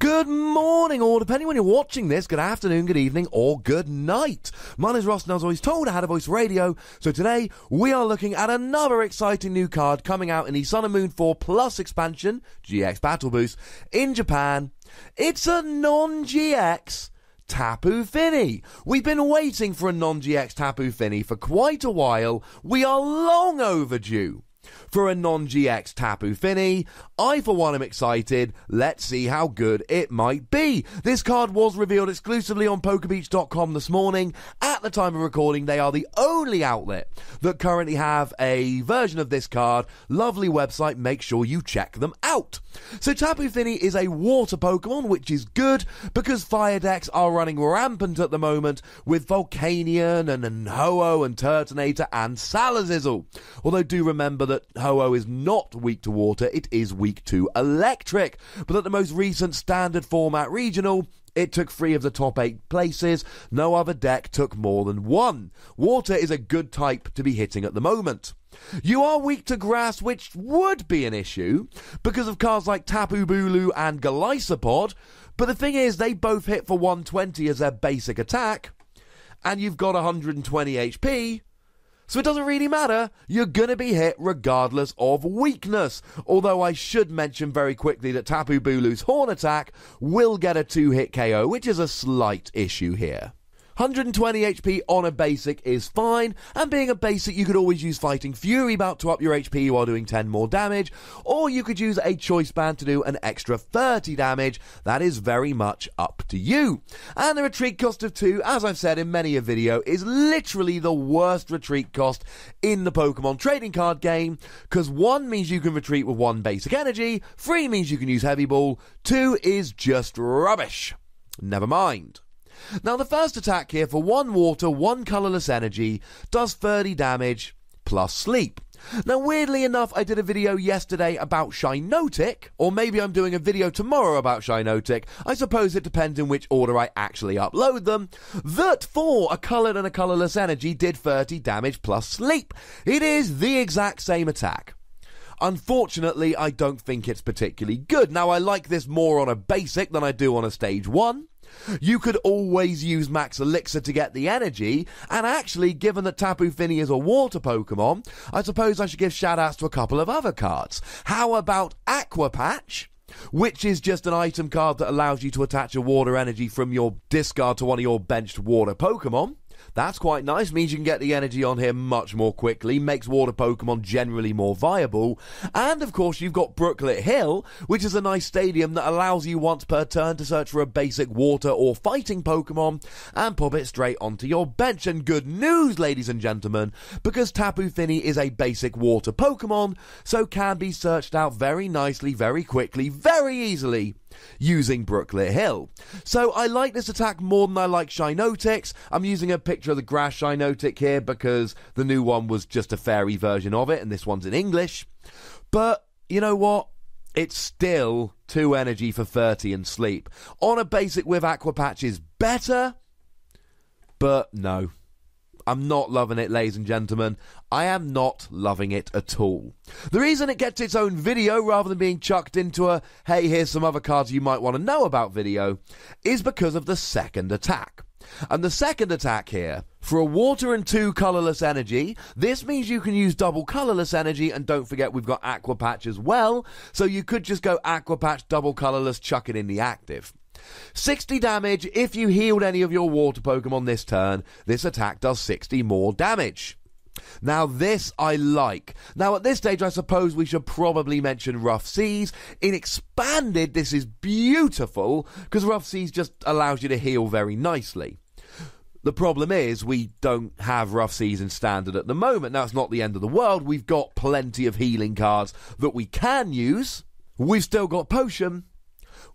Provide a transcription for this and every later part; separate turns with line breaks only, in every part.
Good morning, or depending when you're watching this, good afternoon, good evening, or good night. My name is Ross, and I was always told I had a voice radio, so today we are looking at another exciting new card coming out in the Sun and Moon 4 Plus expansion, GX Battle Boost, in Japan. It's a non-GX Tapu Fini. We've been waiting for a non-GX Tapu Fini for quite a while. We are long overdue for a non-GX Tapu Fini. I, for one, am excited. Let's see how good it might be. This card was revealed exclusively on PokeBeach.com this morning. At the time of recording, they are the only outlet that currently have a version of this card. Lovely website. Make sure you check them out. So Tapu Fini is a water Pokemon, which is good because fire decks are running rampant at the moment with Volcanion and Ho-Oh and Turtonator and Salazzle. Although do remember that Ho-Oh is not weak to water, it is weak to electric. But at the most recent standard format regional, it took 3 of the top 8 places. No other deck took more than 1. Water is a good type to be hitting at the moment. You are weak to grass, which would be an issue because of cards like Tapu Bulu and Golisopod. But the thing is, they both hit for 120 as their basic attack, and you've got 120 HP. So it doesn't really matter, you're going to be hit regardless of weakness. Although I should mention very quickly that Tapu Bulu's Horn Attack will get a 2-hit KO, which is a slight issue here. 120 HP on a basic is fine, and being a basic you could always use Fighting Fury Bout to up your HP while doing 10 more damage, or you could use a Choice Band to do an extra 30 damage. That is very much up to you. And the retreat cost of 2, as I've said in many a video, is literally the worst retreat cost in the Pokemon trading card game, because 1 means you can retreat with 1 basic energy, 3 means you can use Heavy Ball, 2 is just rubbish. Never mind. Now the first attack here for 1 water, 1 colourless energy, does 30 damage plus sleep. Now weirdly enough, I did a video yesterday about Shinotic, or maybe I'm doing a video tomorrow about Shinotic. I suppose it depends in which order I actually upload them. That for a coloured and a colourless energy did 30 damage plus sleep. It is the exact same attack. Unfortunately, I don't think it's particularly good. Now I like this more on a basic than I do on a stage 1. You could always use Max Elixir to get the energy, and actually, given that Tapu Fini is a water Pokemon, I suppose I should give shoutouts to a couple of other cards. How about Aqua Patch, which is just an item card that allows you to attach a water energy from your discard to one of your benched water Pokemon? That's quite nice, means you can get the energy on here much more quickly, makes water Pokemon generally more viable. And of course you've got Brooklet Hill, which is a nice stadium that allows you once per turn to search for a basic water or fighting Pokemon and pop it straight onto your bench. And good news, ladies and gentlemen, because Tapu Fini is a basic water Pokemon, so can be searched out very nicely, very quickly, very easily, using Brooklet Hill. So I like this attack more than I like Shinotic's. I'm using a picture of the grass Shinotic here because the new one was just a fairy version of it and this one's in English. But you know what? It's still 2 energy for 30 and sleep. On a basic with Aqua Patch is better, but no. I'm not loving it, ladies and gentlemen. I am not loving it at all. The reason it gets its own video rather than being chucked into a, hey, here's some other cards you might want to know about video, is because of the second attack. And the second attack here, for a water and 2 colourless energy, this means you can use double colourless energy, and don't forget we've got Aqua Patch as well, so you could just go Aqua Patch, double colourless, chuck it in the active. 60 damage if you healed any of your water Pokemon this turn. This attack does 60 more damage. Now this I like. Now at this stage I suppose we should probably mention Rough Seas. In Expanded this is beautiful because Rough Seas just allows you to heal very nicely. The problem is we don't have Rough Seas in Standard at the moment. Now it's not the end of the world. We've got plenty of healing cards that we can use. We've still got Potion.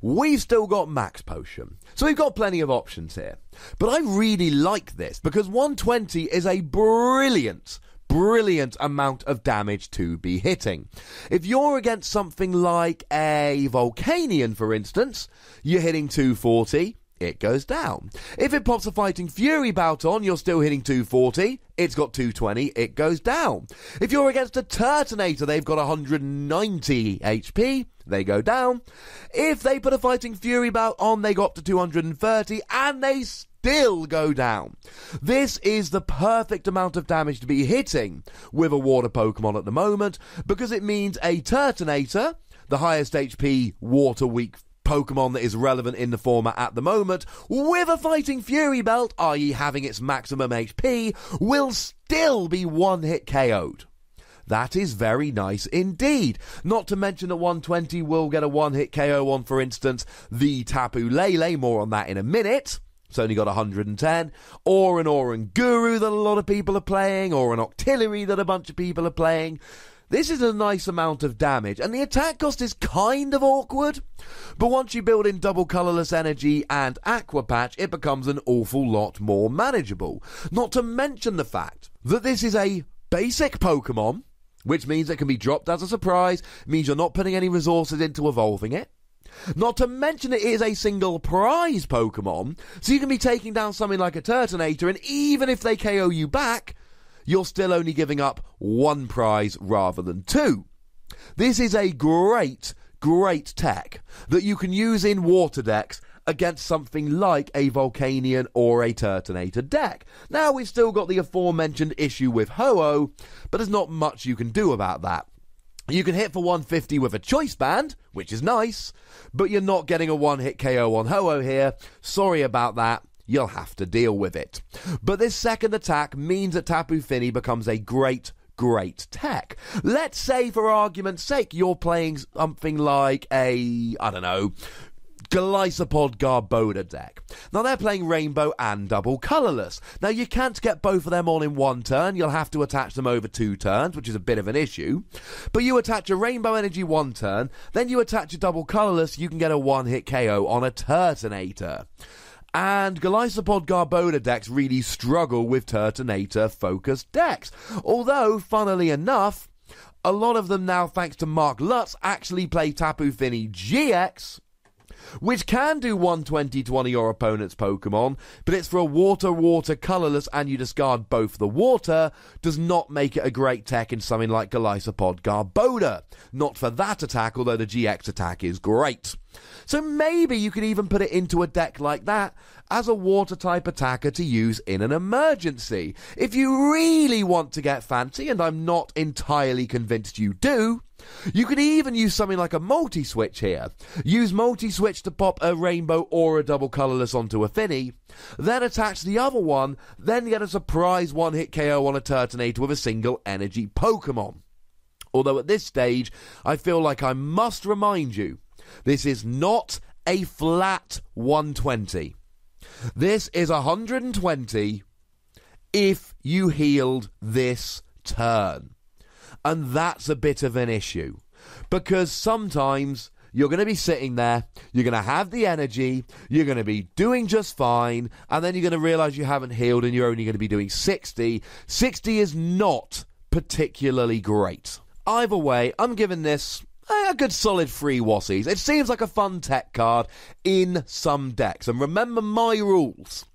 We've still got Max Potion. So we've got plenty of options here. But I really like this because 120 is a brilliant amount of damage to be hitting. If you're against something like a Volcanion, for instance, you're hitting 240. it goes down. If it pops a Fighting Fury bout on, you're still hitting 240, it's got 220, it goes down. If you're against a Turtonator, they've got 190 HP, they go down. If they put a Fighting Fury bout on, they go up to 230, and they still go down. This is the perfect amount of damage to be hitting with a water Pokemon at the moment, because it means a Turtonator, the highest HP water weak Pokemon that is relevant in the format at the moment, with a Fighting Fury belt, i.e. having its maximum HP, will still be one-hit KO'd. That is very nice indeed. Not to mention that 120 will get a one-hit KO on, for instance, the Tapu Lele, more on that in a minute. It's only got 110, or an Oranguru that a lot of people are playing, or an Octillery that a bunch of people are playing. This is a nice amount of damage, and the attack cost is kind of awkward, but once you build in double colourless energy and Aqua Patch, it becomes an awful lot more manageable. Not to mention the fact that this is a basic Pokemon, which means it can be dropped as a surprise, means you're not putting any resources into evolving it. Not to mention it is a single prize Pokemon, so you can be taking down something like a Turtonator, and even if they KO you back, you're still only giving up one prize rather than two. This is a great tech that you can use in water decks against something like a Volcanion or a Turtonator deck. Now, we've still got the aforementioned issue with Ho-Oh, but there's not much you can do about that. You can hit for 150 with a Choice Band, which is nice, but you're not getting a one-hit KO on Ho-Oh here. Sorry about that. You'll have to deal with it. But this second attack means that Tapu Fini becomes a great tech. Let's say, for argument's sake, you're playing something like a, Golisopod Garbodor deck. Now, they're playing Rainbow and Double Colourless. Now, you can't get both of them on in one turn. You'll have to attach them over 2 turns, which is a bit of an issue. But you attach a Rainbow Energy 1 turn, then you attach a Double Colourless, you can get a one-hit KO on a Turtonator. And Golisopod Garbodor decks really struggle with Turtonator-focused decks. Although, funnily enough, a lot of them now, thanks to Mark Lutz, actually play Tapu Fini GX, which can do 120 to one of your opponent's Pokemon, but it's for a water colourless, and you discard both the water, does not make it a great tech in something like Golisopod Garbodor. Not for that attack, although the GX attack is great. So maybe you could even put it into a deck like that as a water-type attacker to use in an emergency. If you really want to get fancy, and I'm not entirely convinced you do, you could even use something like a multi-switch here. Use multi-switch to pop a Rainbow or a Double Colourless onto a Fini, then attach the other one, then get a surprise one-hit KO on a Turtonator with a single energy Pokemon. Although at this stage, I feel like I must remind you, this is not a flat 120. This is 120 if you healed this turn. And that's a bit of an issue, because sometimes you're going to be sitting there, you're going to have the energy, you're going to be doing just fine, and then you're going to realise you haven't healed and you're only going to be doing 60. 60 is not particularly great. Either way, I'm giving this a good solid 3 Wassies. It seems like a fun tech card in some decks. And remember my rules.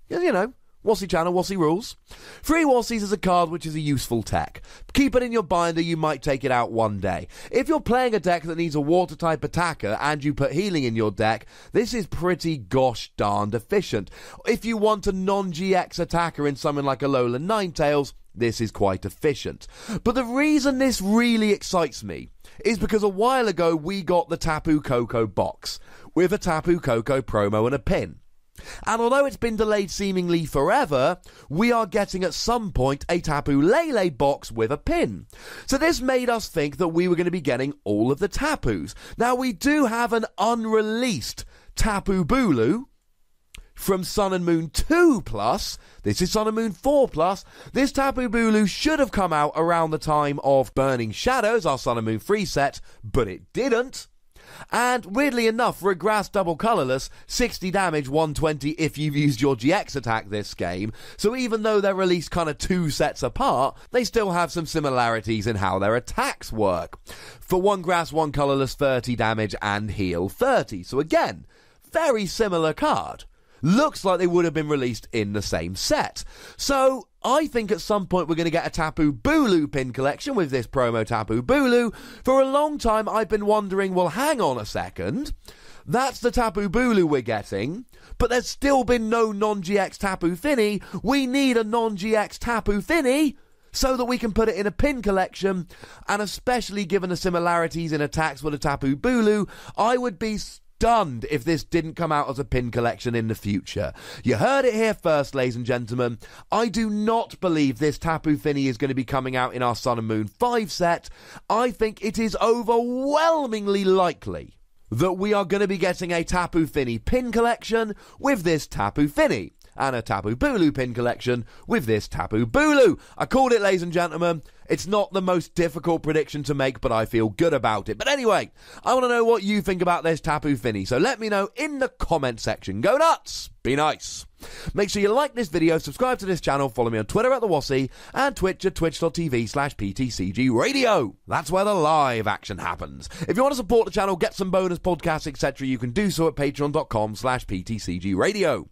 You know, Wassie channel, Wassie rules. 3 Wassies is a card which is a useful tech. Keep it in your binder, you might take it out one day. If you're playing a deck that needs a water-type attacker and you put healing in your deck, this is pretty gosh darned efficient. If you want a non-GX attacker in something like a Alolan Ninetales, this is quite efficient. But the reason this really excites me is because a while ago we got the Tapu Koko box with a Tapu Koko promo and a pin. And although it's been delayed seemingly forever, we are getting at some point a Tapu Lele box with a pin. So this made us think that we were going to be getting all of the Tapus. Now, we do have an unreleased Tapu Bulu from Sun and Moon 2+, this is Sun and Moon 4+, this Tapu Bulu should have come out around the time of Burning Shadows, our Sun and Moon 3 set, but it didn't. And weirdly enough, for a grass double colourless, 60 damage, 120 if you've used your GX attack this game. So even though they're released kind of 2 sets apart, they still have some similarities in how their attacks work. For 1 grass, 1 colourless, 30 damage and heal 30. So again, very similar card. Looks like they would have been released in the same set. So I think at some point we're going to get a Tapu Bulu pin collection with this promo Tapu Bulu. For a long time I've been wondering, well, hang on a second. That's the Tapu Bulu we're getting, but there's still been no non-GX Tapu Fini. We need a non-GX Tapu Fini so that we can put it in a pin collection, and especially given the similarities in attacks with a Tapu Bulu, I would be stunned if this didn't come out as a pin collection in the future. You heard it here first, ladies and gentlemen. I do not believe this Tapu Fini is going to be coming out in our Sun and Moon 5 set. I think it is overwhelmingly likely that we are going to be getting a Tapu Fini pin collection with this Tapu Fini, and a Tapu Bulu pin collection with this Tapu Bulu. I called it, ladies and gentlemen. It's not the most difficult prediction to make, but I feel good about it. But anyway, I want to know what you think about this Tapu Fini, so let me know in the comment section. Go nuts! Be nice! Make sure you like this video, subscribe to this channel, follow me on Twitter at @TheWassy, and Twitch at twitch.tv/PTCGRadio. That's where the live action happens. If you want to support the channel, get some bonus podcasts, etc., you can do so at patreon.com/PTCGRadio.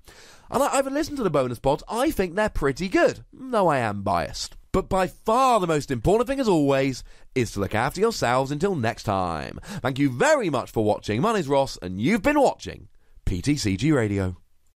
And I haven't listened to the bonus pods. I think they're pretty good, though I am biased. But by far the most important thing, as always, is to look after yourselves until next time. Thank you very much for watching. My name's Ross, and you've been watching PTCG Radio.